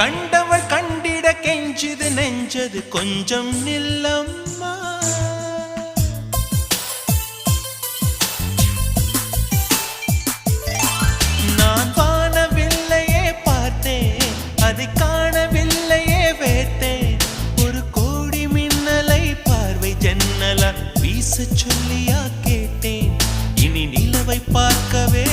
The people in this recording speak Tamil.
கண்டவள் கண்டிட கெஞ்சுது நெஞ்சது கொஞ்சம் நில்லம்மா. நான் வானவில்லையே பார்த்தேன், அதை காணவில்லையே வேத்தேன். ஒரு கோடி மின்னலை பார்வை ஜன்னல வீச சொல்லியா கேட்டேன். இனி நிலவை பார்க்கவே